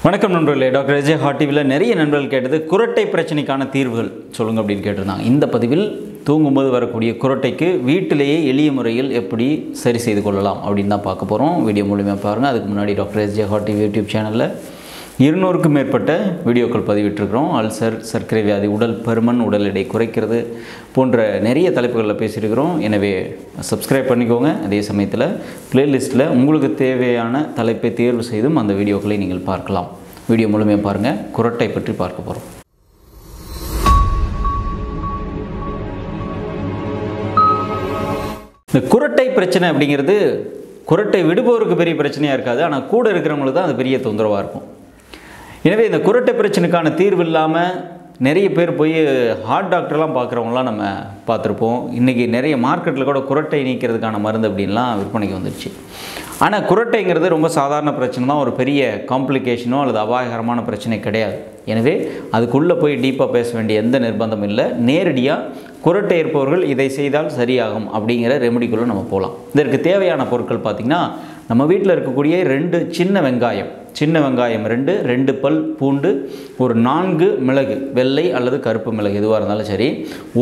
வணக்கம் நண்பர்களே, DrSJ HotTvல நிறைய நண்பர்கள் கேட்டது குரட்டை பிரச்சனைக்கான தீர்வுகள் சொல்லுங்க அப்படின்னு கேட்டிருந்தாங்க. இந்த பதிவில் தூங்கும்போது வரக்கூடிய குரட்டைக்கு வீட்டிலேயே எளிய முறையில் எப்படி சரி செய்து கொள்ளலாம் அப்படின்னு தான் பார்க்க போகிறோம். வீடியோ மூலமாக பாருங்கள். அதுக்கு முன்னாடி DrSJ HotTv யூடியூப் சேனலில் 200க்கும் மேற்பட்ட வீடியோக்கள் பதிவிட்டிருக்கிறோம். அல்சர், சர்க்கரை வியாதி, உடல் பருமன், உடல் எடை குறைக்கிறது போன்ற நிறைய தலைப்புகளில் பேசியிருக்கிறோம். எனவே சப்ஸ்கிரைப் பண்ணிக்கோங்க. அதே சமயத்தில் பிளேலிஸ்ட்டில் உங்களுக்கு தேவையான தலைப்பை தேர்வு செய்தும் அந்த வீடியோக்களை நீங்கள் பார்க்கலாம். வீடியோ முழுமையாக பாருங்கள். குரட்டை பற்றி பார்க்க போகிறோம். இந்த குரட்டை பிரச்சனை அப்படிங்கிறது குரட்டை விடுபவருக்கு பெரிய பிரச்சனையாக இருக்காது, ஆனால் கூட இருக்கிறவங்களுக்கு தான் அது பெரிய தொந்தரவாக இருக்கும். எனவே இந்த குரட்டை பிரச்சனைக்கான தீர்வு இல்லாமல் நிறைய பேர் போய் ஹார்ட் டாக்டர்லாம் பார்க்குறவங்களாம் நம்ம பார்த்துருப்போம். இன்றைக்கி நிறைய மார்க்கெட்டில் கூட குரட்டை நீக்கிறதுக்கான மருந்து அப்படின்லாம் விற்பனைக்கு வந்துடுச்சு. ஆனால் குரட்டைங்கிறது ரொம்ப சாதாரண பிரச்சனை தான், ஒரு பெரிய காம்ப்ளிகேஷனோ அல்லது அபாயகரமான பிரச்சனை கிடையாது. எனவே அதுக்குள்ளே போய் டீப்பாக பேச வேண்டிய எந்த நிர்பந்தமும் இல்லை. நேரடியாக குரட்டை இருப்பவர்கள் இதை செய்தால் சரியாகும் அப்படிங்கிற ரெமெடிக்குள்ளே நம்ம போகலாம். இதற்கு தேவையான பொருட்கள் பார்த்திங்கன்னா, நம்ம வீட்டில் இருக்கக்கூடிய 2 சின்ன வெங்காயம் 2 பல் பூண்டு, ஒரு 4 மிளகு, வெள்ளை அல்லது கருப்பு மிளகு எதுவாக இருந்தாலும் சரி,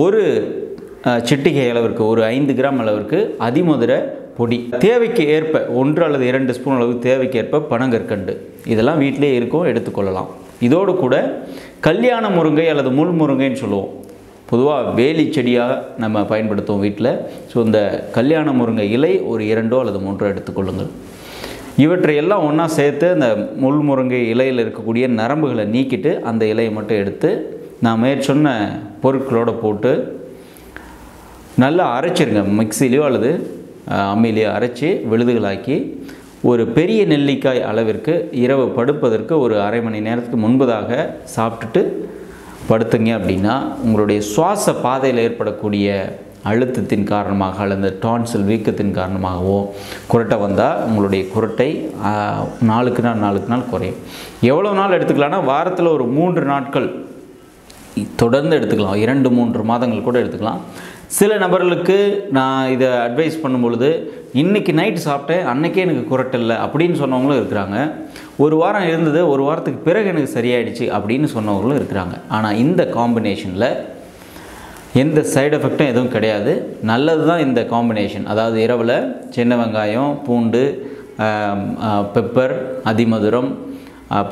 ஒரு சிட்டிகை அளவிற்கு, ஒரு 5 கிராம் அளவிற்கு அதிமதுர பொடி, தேவைக்கு ஏற்ப 1 அல்லது 2 ஸ்பூன் அளவுக்கு தேவைக்கு ஏற்ப பனங்கற்கண்டு, இதெல்லாம் வீட்டிலே இருக்கும், எடுத்துக்கொள்ளலாம். இதோடு கூட கல்யாண முருங்கை அல்லது முள் முருங்கைன்னு சொல்லுவோம். பொதுவாக வேலி செடியாக நம்ம பயன்படுத்துவோம் வீட்டில். ஸோ இந்த கல்யாண முருங்கை இலை ஒரு 2 அல்லது 3 எடுத்துக்கொள்ளுங்கள். இவற்றை எல்லாம் ஒன்றா சேர்த்து அந்த முள் முருங்கை இலையில் இருக்கக்கூடிய நரம்புகளை நீக்கிட்டு அந்த இலையை மட்டும் எடுத்து நான் மேற்சொன்ன பொருட்களோடு போட்டு நல்லா அரைச்சிருங்க. மிக்சிலையோ அல்லது அம்மிலையோ அரைச்சி விழுதுகளாக்கி ஒரு பெரிய நெல்லிக்காய் அளவிற்கு இரவு படுப்பதற்கு ஒரு அரை மணி நேரத்துக்கு முன்பதாக சாப்பிட்டுட்டு படுத்துங்க. அப்படின்னா உங்களுடைய சுவாச பாதையில் ஏற்படக்கூடிய அழுத்தத்தின் காரணமாக அல்லது டான்சில் வீக்கத்தின் காரணமாகவோ குரட்டை வந்தால் உங்களுடைய குரட்டை நாளுக்கு நாள் குறையும். எவ்வளோ நாள் எடுத்துக்கலாம்னா, வாரத்தில் ஒரு 3 நாட்கள் தொடர்ந்து எடுத்துக்கலாம். 2-3 மாதங்கள் கூட எடுத்துக்கலாம். சில நபர்களுக்கு நான் இதை அட்வைஸ் பண்ணும் பொழுது, இன்றைக்கி நைட்டு சாப்பிட்டேன், அன்றைக்கே எனக்கு குரட்டை இல்லை அப்படின்னு சொன்னவங்களும் இருக்கிறாங்க. ஒரு வாரம் இருந்தது, ஒரு வாரத்துக்கு பிறகு எனக்கு சரியாயிடுச்சு அப்படின்னு சொன்னவங்களும் இருக்கிறாங்க. ஆனால் இந்த காம்பினேஷனில் எந்த சைடு எஃபெக்டும் எதுவும் கிடையாது. நல்லது தான் இந்த காம்பினேஷன். அதாவது இரவில் சின்ன வெங்காயம், பூண்டு, பெப்பர், அதிமதுரம்,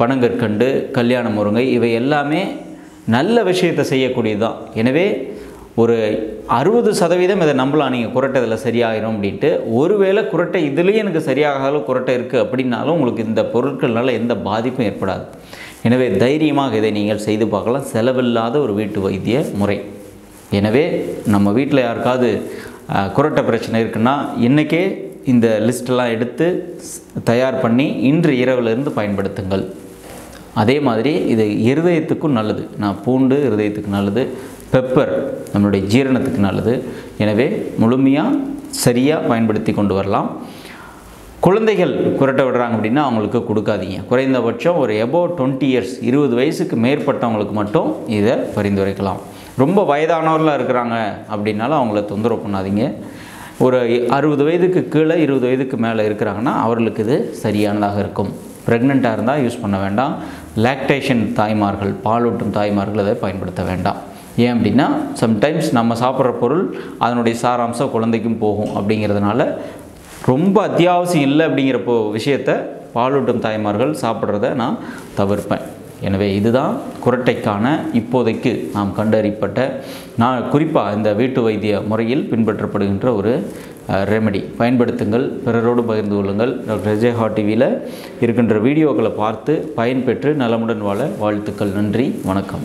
பனங்கற்கண்டு, கல்யாண முருங்கை, இவை எல்லாமே நல்ல விஷயத்தை செய்யக்கூடியது தான். எனவே ஒரு 60% இதை நம்பலாம். நீங்கள் குரட்டை இதில் சரியாயிரும் அப்படின்ட்டு. ஒருவேளை குரட்டை இதுலேயும் எனக்கு சரியாகாலும் குரட்டை இருக்குது அப்படின்னாலும் உங்களுக்கு இந்த பொருட்கள்னால எந்த பாதிப்பும் ஏற்படாது. எனவே தைரியமாக இதை நீங்கள் செய்து பார்க்கலாம். செலவில்லாத ஒரு வீட்டு வைத்திய முறை. எனவே நம்ம வீட்டில் யாருக்காவது குரட்டை பிரச்சனை இருக்குன்னா இன்றைக்கே இந்த லிஸ்ட்டெல்லாம் எடுத்து தயார் பண்ணி இன்று இரவிலிருந்து பயன்படுத்துங்கள். அதே மாதிரி இது இருதயத்துக்கும் நல்லது. பூண்டு இருதயத்துக்கு நல்லது, பெப்பர் நம்மளுடைய ஜீரணத்துக்கு நல்லது. எனவே முழுமையாக சரியாக பயன்படுத்தி கொண்டு வரலாம். குழந்தைகள் குரட்டை விடுறாங்க அப்படின்னா அவங்களுக்கு கொடுக்காதீங்க. குறைந்தபட்சம் ஒரு above 20 years 20 வயசுக்கு மேற்பட்டவங்களுக்கு மட்டும் இதை பரிந்துரைக்கலாம். ரொம்ப வயதானவர்களாக இருக்கிறாங்க அப்படின்னாலும் அவங்கள தொந்தரவு பண்ணாதீங்க. ஒரு 60 வயதுக்கு கீழே 20 வயதுக்கு மேலே இருக்கிறாங்கன்னா அவர்களுக்கு இது சரியானதாக இருக்கும். ப்ரெக்னெண்ட்டாக இருந்தால் யூஸ் பண்ண வேண்டாம். லாக்டேஷன் தாய்மார்கள், பாலூட்டும் தாய்மார்கள் அதை பயன்படுத்த வேண்டாம். ஏன் அப்படின்னா சம்டைம்ஸ் நம்ம சாப்பிட்ற பொருள் அதனுடைய சாராம்சம் குழந்தைக்கும் போகும். அப்படிங்கிறதுனால ரொம்ப அத்தியாவசியம் இல்லை அப்படிங்கிற விஷயத்தை பாலூட்டும் தாய்மார்கள் சாப்பிட்றத நான் தவிர்ப்பேன். எனவே இதுதான் குரட்டைக்கான இப்போதைக்கு நாம் கண்டறியப்பட்ட, நான் குறிப்பாக இந்த வீட்டு வைத்திய முறையில் பின்பற்றப்படுகின்ற ஒரு ரெமெடி. பயன்படுத்துங்கள், பிறரோடு பகிர்ந்து கொள்ளுங்கள். DrSJ HotTvயில் இருக்கின்ற வீடியோக்களை பார்த்து பயன்பெற்று நலமுடன் வாழ வாழ்த்துக்கள். நன்றி, வணக்கம்.